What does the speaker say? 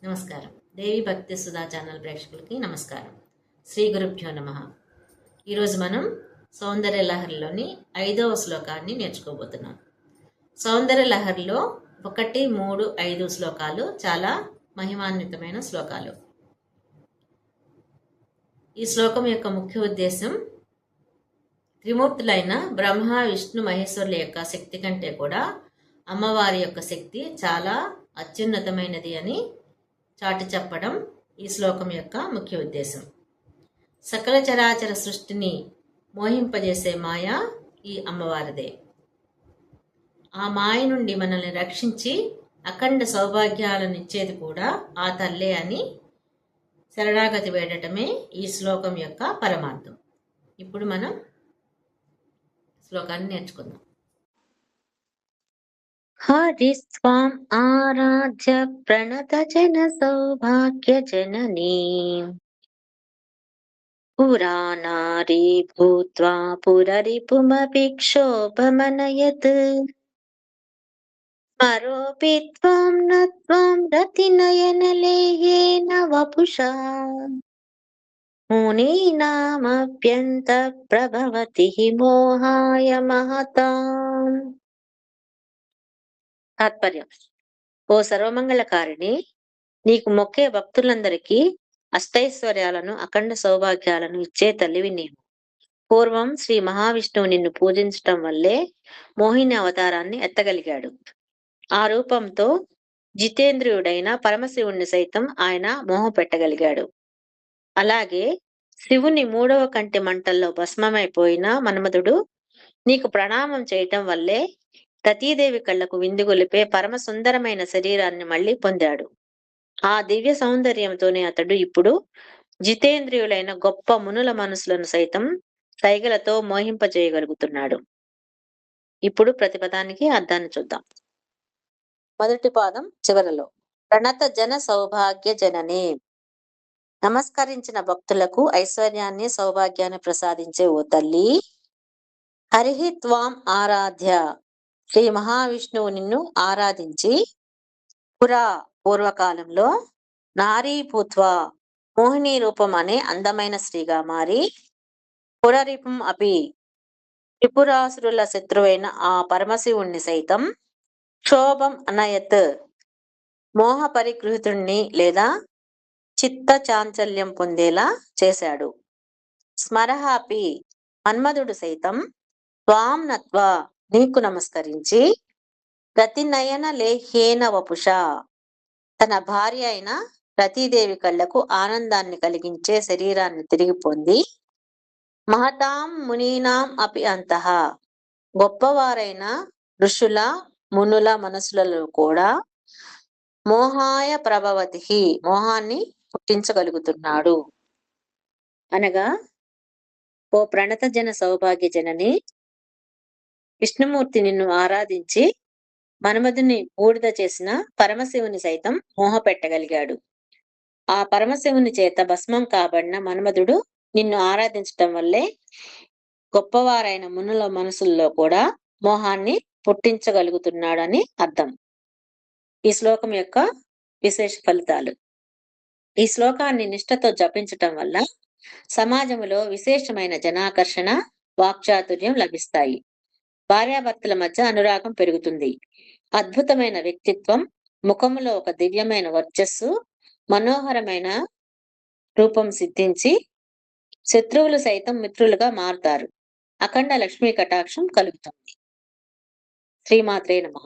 నమస్కారం. దేవి భక్తి సుధా ఛానల్ ప్రేక్షకులకి నమస్కారం. శ్రీ గురుభ్యో నమః. ఈరోజు మనం సౌందర్య లహరిలోని 5వ శ్లోకాన్ని నేర్చుకోబోతున్నాం. సౌందర్య లహరిలో 1, 3, 5 శ్లోకాలు చాలా మహిమాన్వితమైన శ్లోకాలు. ఈ శ్లోకం యొక్క ముఖ్య ఉద్దేశం త్రిమూర్తులైన బ్రహ్మ, విష్ణు, మహేశ్వరుల యొక్క శక్తి కంటే కూడా అమ్మవారి యొక్క శక్తి చాలా అత్యున్నతమైనది అని చాటి చెప్పడం ఈ శ్లోకం యొక్క ముఖ్య ఉద్దేశం. సకల చరాచర సృష్టిని మోహింపజేసే మాయ ఈ అమ్మవారిదే. ఆ మాయ నుండి మనల్ని రక్షించి అఖండ సౌభాగ్యాలను ఇచ్చేది కూడా ఆ తల్లే అని శరణాగతి వేడటమే ఈ శ్లోకం యొక్క పరమార్థం. ఇప్పుడు మనం శ్లోకాన్ని నేర్చుకుందాం. హరిస్వాం ఆరాధ్య ప్రణత జన సౌభాగ్య జననీ పురాణారీ భూత్వా పురరిపుమపి క్షోభమనయత్ స్మరోపి త్వాం న త్వాం రతినయనలేయేన వపుషా మునీనామప్యంత ప్రభవతి మోహాయ మహతాం. తాత్పర్యం: ఓ సర్వమంగళకారిణి, నీకు మొక్కే భక్తులందరికీ అష్టైశ్వర్యాలను, అఖండ సౌభాగ్యాలను ఇచ్చే తల్లివి నీవు. పూర్వం శ్రీ మహావిష్ణువు నిన్ను పూజించటం వల్లే మోహిని అవతారాన్ని ఎత్తగలిగాడు. ఆ రూపంతో జితేంద్రియుడైన పరమశివుణ్ణి సైతం ఆయన మోహపెట్టగలిగాడు. అలాగే శివుని 3వ కంటి మంటల్లో భస్మమైపోయిన మన్మధుడు నీకు ప్రణామం చేయటం వల్లే రతీదేవి కళ్లకు విందుగొలిపే పరమ సుందరమైన శరీరాన్ని మళ్లీ పొందాడు. ఆ దివ్య సౌందర్యంతోనే అతడు ఇప్పుడు జితేంద్రియులైన గొప్ప మునుల మనసులను సైతం సైగలతో మోహింపజేయగలుగుతున్నాడు. ఇప్పుడు ప్రతిపదానికి అర్థాన్ని చూద్దాం. మొదటి పాదం చివరలో ప్రణత జన సౌభాగ్య జననే. నమస్కరించిన భక్తులకు ఐశ్వర్యాన్ని, సౌభాగ్యాన్ని ప్రసాదించే ఓ తల్లి, హరిహి త్వాం ఆరాధ్య, శ్రీ మహావిష్ణువు నిన్ను ఆరాధించి, పూర్వకాలంలో నారీభూత్వా, మోహిని రూపం అనే అందమైన స్త్రీగా మారి, పురరిపం అపి, త్రిపురాసురుల శత్రువైన ఆ పరమశివుణ్ణి సైతం క్షోభం అనయత్, మోహ పరిగృహితుణ్ణి లేదా చిత్త చాంచల్యం పొందేలా చేశాడు. స్మరహ అపి, మన్మధుడు సైతం త్వాం నత్వా, నీకు నమస్కరించి, రతినయన లేహ్యేన వపుష, తన భార్య అయిన రతీదేవి కళ్లకు ఆనందాన్ని కలిగించే శరీరాన్ని తిరిగి పొంది, మహతాం మునీనాం అపి అంతః, గొప్పవారైన ఋషుల, మునుల మనసులలో కూడా మోహాయ ప్రభవతి, మోహాన్ని పుట్టించగలుగుతున్నాడు. అనగా, ఓ ప్రణత జన సౌభాగ్య జనని, విష్ణుమూర్తి నిన్ను ఆరాధించి మన్మధుని బూడిద చేసిన పరమశివుని సైతం మోహపెట్టగలిగాడు. ఆ పరమశివుని చేత భస్మం కాబడిన మన్మధుడు నిన్ను ఆరాధించటం వల్లే గొప్పవారైన మునుల మనసుల్లో కూడా మోహాన్ని పుట్టించగలుగుతున్నాడని అర్థం. ఈ శ్లోకం యొక్క విశేష ఫలితాలు. ఈ శ్లోకాన్ని నిష్ఠతో జపించటం వల్ల సమాజంలో విశేషమైన జనాకర్షణ, వాక్చాతుర్యం లభిస్తాయి. భార్యాభర్తల మధ్య అనురాగం పెరుగుతుంది. అద్భుతమైన వ్యక్తిత్వం, ముఖములో ఒక దివ్యమైన వర్చస్సు, మనోహరమైన రూపం సిద్ధించి శత్రువులు సైతం మిత్రులుగా మారుతారు. అఖండ లక్ష్మీ కటాక్షం కలుగుతుంది. శ్రీమాత్రే నమః.